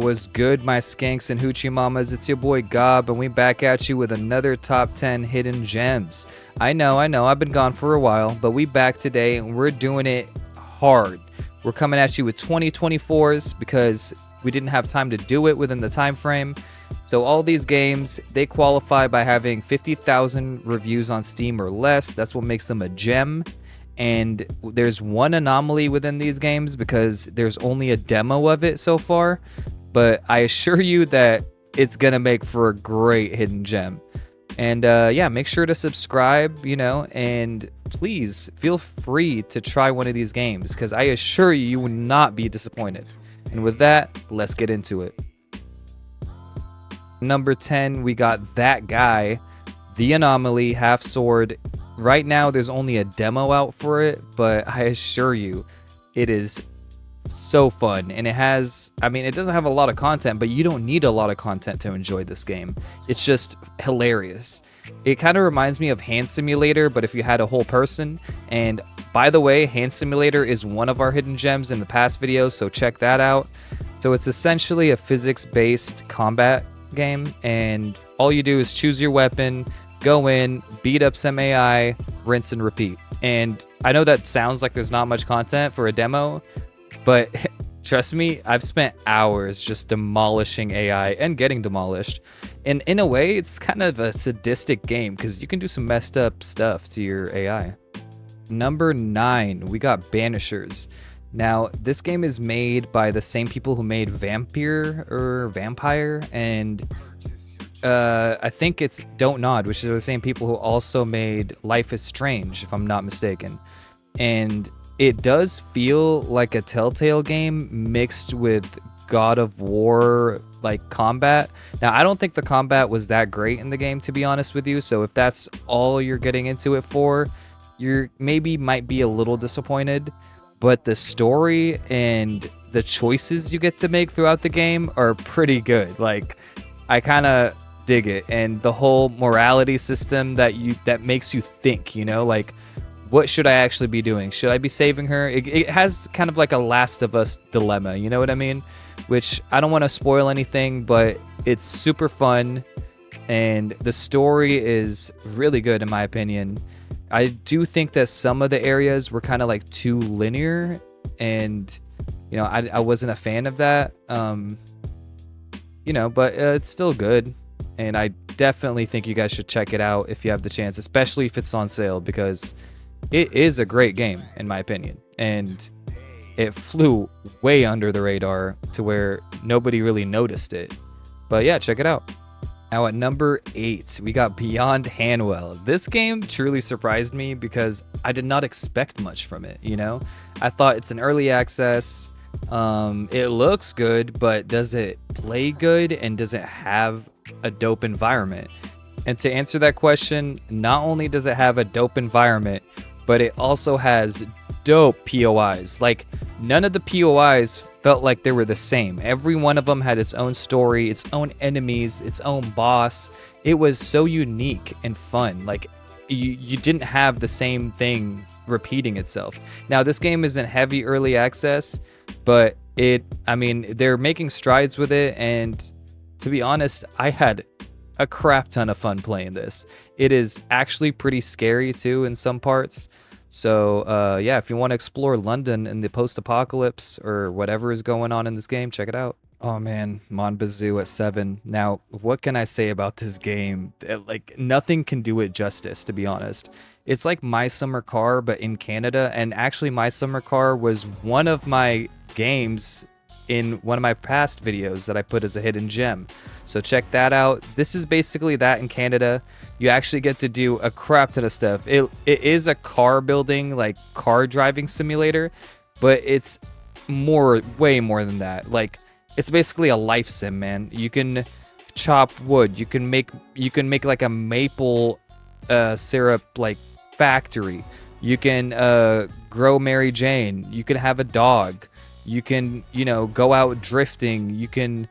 was good, my skanks and hoochie mamas? It's your boy Gob, and we back at you with another top 10 hidden gems. I know, I've been gone for a while, but we back today and we're doing it hard. We're coming at you with 2024s because we didn't have time to do it within the time frame. So all these games, they qualify by having 50,000 reviews on Steam or less. That's what makes them a gem. And there's one anomaly within these games because there's only a demo of it so far, but I assure you that it's gonna make for a great hidden gem. And yeah, make sure to subscribe, and please feel free to try one of these games because I assure you, you will not be disappointed. And with that, let's get into it. Number 10, we got That Guy, the Anomaly Half Sword. Right now, there's only a demo out for it, but I assure you, it is so fun. And it doesn't have a lot of content, but you don't need a lot of content to enjoy this game. It's just hilarious. It kind of reminds me of Hand Simulator, but if you had a whole person. And by the way, Hand Simulator is one of our hidden gems in the past videos, so check that out. So it's essentially a physics-based combat game, and all you do is choose your weapon, go in, beat up some AI, rinse and repeat. And I know that sounds like there's not much content for a demo, but trust me, I've spent hours just demolishing AI and getting demolished. And in a way, it's kind of a sadistic game because you can do some messed up stuff to your AI. Number 9, we got Banishers. Now, this game is made by the same people who made Vampire, and I think it's Don't Nod, which is the same people who also made Life is Strange, if I'm not mistaken. And it does feel like a Telltale game mixed with God of War like combat. Now, I don't think the combat was that great in the game, to be honest with you. So if that's all you're getting into it for, you might be a little disappointed. But the story and the choices you get to make throughout the game are pretty good. Like, I kind of dig it, and the whole morality system that makes you think, like, what should I actually be doing? Should I be saving her? It has kind of like a Last of Us dilemma, you know what I mean? Which I don't want to spoil anything, but it's super fun, and the story is really good in my opinion. I do think that some of the areas were kind of like too linear, and I wasn't a fan of that. But it's still good. And I definitely think you guys should check it out if you have the chance, especially if it's on sale, because it is a great game, in my opinion. And it flew way under the radar to where nobody really noticed it. But yeah, check it out. Now at number 8, we got Beyond Hanwell. This game truly surprised me because I did not expect much from it, I thought it's an early access. It looks good, but does it play good, and does it have a dope environment? And to answer that question, not only does it have a dope environment, but it also has dope POIs. Like, none of the POIs felt like they were the same. Every one of them had its own story, its own enemies, its own boss. It was so unique and fun. Like, you didn't have the same thing repeating itself. Now, this game isn't heavy early access, but they're making strides with it, and to be honest, I had a crap ton of fun playing this. It is actually pretty scary too in some parts. So yeah, if you want to explore London in the post-apocalypse or whatever is going on in this game, check it out. Oh man, MBazoo at 7. Now, what can I say about this game? Like, nothing can do it justice, to be honest. It's like My Summer Car, but in Canada. And actually, My Summer Car was one of my games in one of my past videos that I put as a hidden gem. So check that out. This is basically that in Canada. You actually get to do a crap ton of stuff. It is a car building, like car driving simulator, but it's way more than that. Like, it's basically a life sim, man. You can chop wood. You can make like a maple syrup like factory. You can grow Mary Jane. You can have a dog. You can, go out drifting. You can,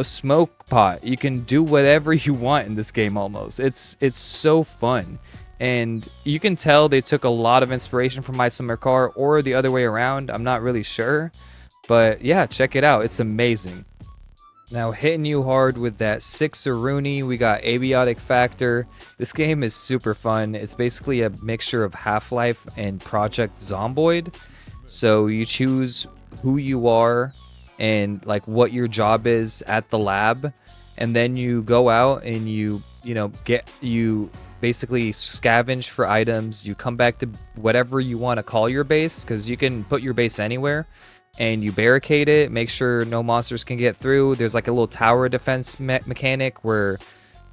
smoke pot. You can do whatever you want in this game almost. It's so fun. And you can tell they took a lot of inspiration from My Summer Car, or the other way around. I'm not really sure. But yeah, check it out. It's amazing. Now hitting you hard with that Sixeroonie, we got Abiotic Factor. This game is super fun. It's basically a mixture of Half-Life and Project Zomboid. So you choose who you are and like what your job is at the lab, and then you go out and you basically scavenge for items. You come back to whatever you want to call your base, because you can put your base anywhere, and you barricade it, make sure no monsters can get through. There's like a little tower defense mechanic where,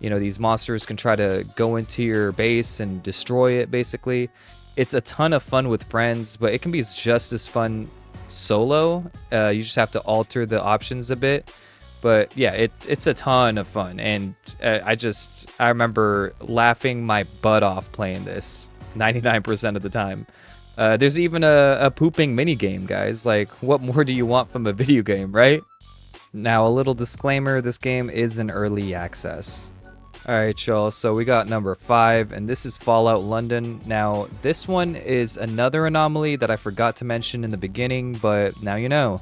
these monsters can try to go into your base and destroy it, basically. It's a ton of fun with friends, but it can be just as fun solo. You just have to alter the options a bit. But yeah, it's a ton of fun, and I remember laughing my butt off playing this 99% of the time. There's even a pooping mini game, guys. Like, what more do you want from a video game, right? Now, a little disclaimer, this game is in early access. Alright, y'all, so we got number 5, and this is Fallout London. Now, this one is another anomaly that I forgot to mention in the beginning, but now you know.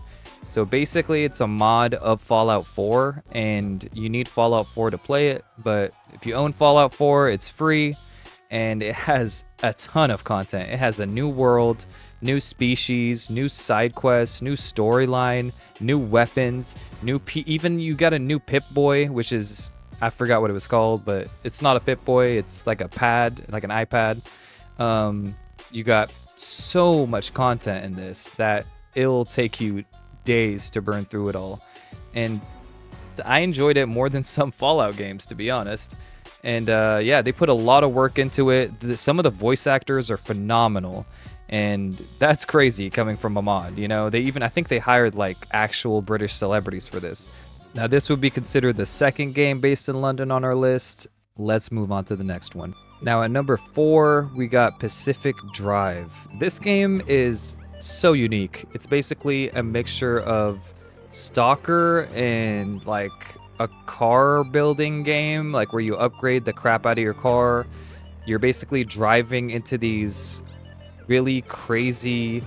So basically, it's a mod of Fallout 4, and you need Fallout 4 to play it, but if you own Fallout 4, it's free, and it has a ton of content. It has a new world, new species, new side quests, new storyline, new weapons, even you got a new Pip-Boy, which is, I forgot what it was called, but it's not a Pip-Boy, it's like a pad, like an iPad. You got so much content in this that it'll take you days to burn through it all, and I enjoyed it more than some Fallout games, to be honest. And yeah, they put a lot of work into it. Some of the voice actors are phenomenal, and that's crazy coming from a mod. I think they hired like actual British celebrities for this. Now, this would be considered the second game based in London on our list. Let's move on to the next one. Now, at number 4, we got Pacific Drive. This game is so unique. It's basically a mixture of Stalker and like a car building game, like where you upgrade the crap out of your car. You're basically driving into these really crazy,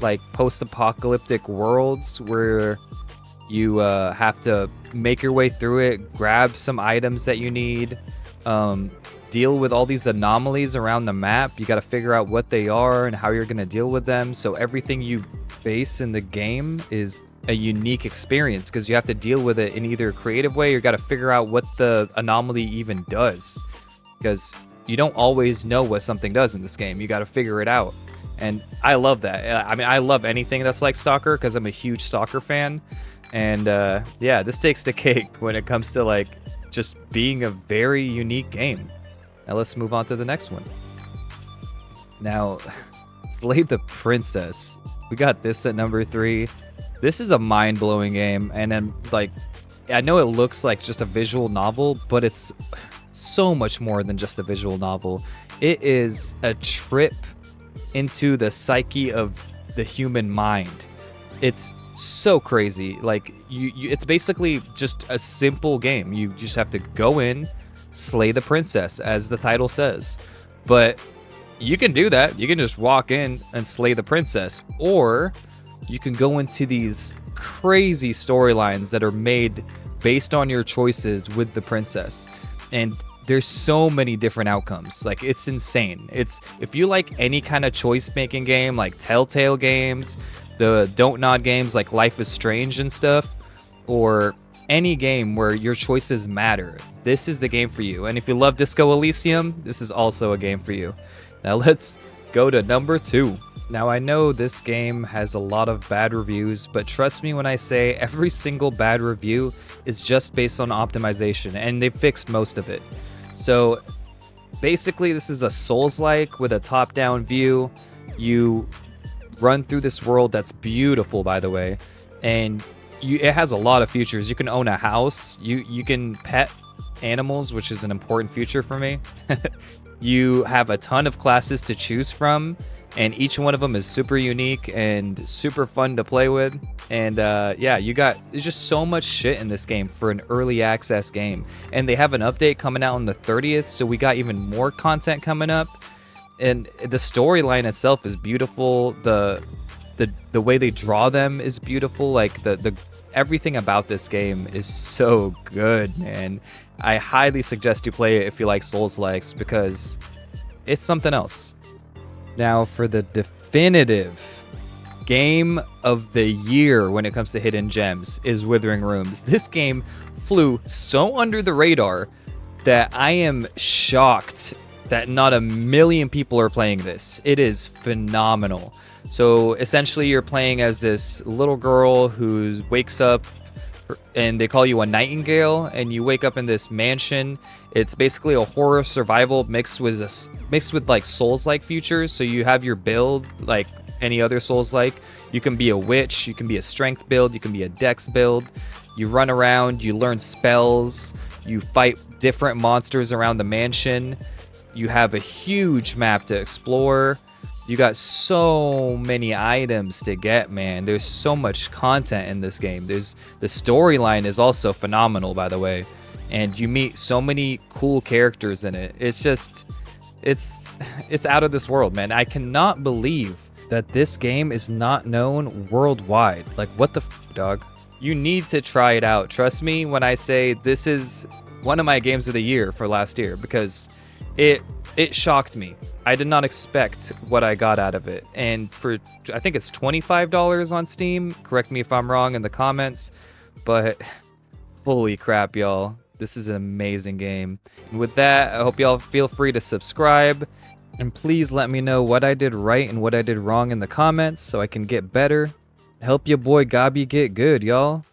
like post-apocalyptic worlds where you have to make your way through it, grab some items that you need, deal with all these anomalies around the map. You got to figure out what they are and how you're going to deal with them. So everything you face in the game is a unique experience, because you have to deal with it in either a creative way, or you got to figure out what the anomaly even does, because you don't always know what something does in this game. You got to figure it out, and I love that. I mean, I love anything that's like Stalker, because I'm a huge Stalker fan, and yeah, this takes the cake when it comes to like just being a very unique game. Now let's move on to the next one. Now, Slay the Princess. We got this at number 3. This is a mind-blowing game, and then like, I know it looks like just a visual novel, but it's so much more than just a visual novel. It is a trip into the psyche of the human mind. It's so crazy. Like, it's basically just a simple game. You just have to go in, slay the princess, as the title says. But you can do that. You can just walk in and slay the princess, or you can go into these crazy storylines that are made based on your choices with the princess. And there's so many different outcomes. Like, it's insane. If you like any kind of choice making game, like Telltale games, the Don't Nod games like Life is Strange and stuff, or any game where your choices matter, this is the game for you. And if you love Disco Elysium, this is also a game for you. Now let's go to number 2. Now, I know this game has a lot of bad reviews, but trust me when I say every single bad review is just based on optimization, and they've fixed most of it. So basically, this is a Souls-like with a top-down view. You run through this world that's beautiful, by the way, and it has a lot of features. You can own a house. You can pet animals, which is an important feature for me. You have a ton of classes to choose from, and each one of them is super unique and super fun to play with. And yeah, there's just so much shit in this game for an early access game. And they have an update coming out on the 30th, so we got even more content coming up. And the storyline itself is beautiful. The the way they draw them is beautiful. Like the everything about this game is so good, man. I highly suggest you play it if you like Souls-likes, because it's something else. Now for the definitive game of the year when it comes to hidden gems is Withering Rooms. This game flew so under the radar that I am shocked that not a million people are playing this. It is phenomenal. So essentially you're playing as this little girl who wakes up, and they call you a nightingale, and you wake up in this mansion. It's basically a horror survival mixed with like Souls-like features. So you have your build like any other Souls-like. You can be a witch, you can be a strength build, you can be a dex build. You run around, you learn spells, you fight different monsters around the mansion. You have a huge map to explore. You got so many items to get, man. There's so much content in this game. The storyline is also phenomenal, by the way. And you meet so many cool characters in it. It's just, it's out of this world, man. I cannot believe that this game is not known worldwide. Like, what the dog? You need to try it out. Trust me when I say this is one of my games of the year for last year, because it shocked me. I did not expect what I got out of it. And for, I think it's $25 on Steam. Correct me if I'm wrong in the comments. But holy crap, y'all. This is an amazing game. And with that, I hope y'all feel free to subscribe. And please let me know what I did right and what I did wrong in the comments so I can get better. Help your boy Gabi get good, y'all.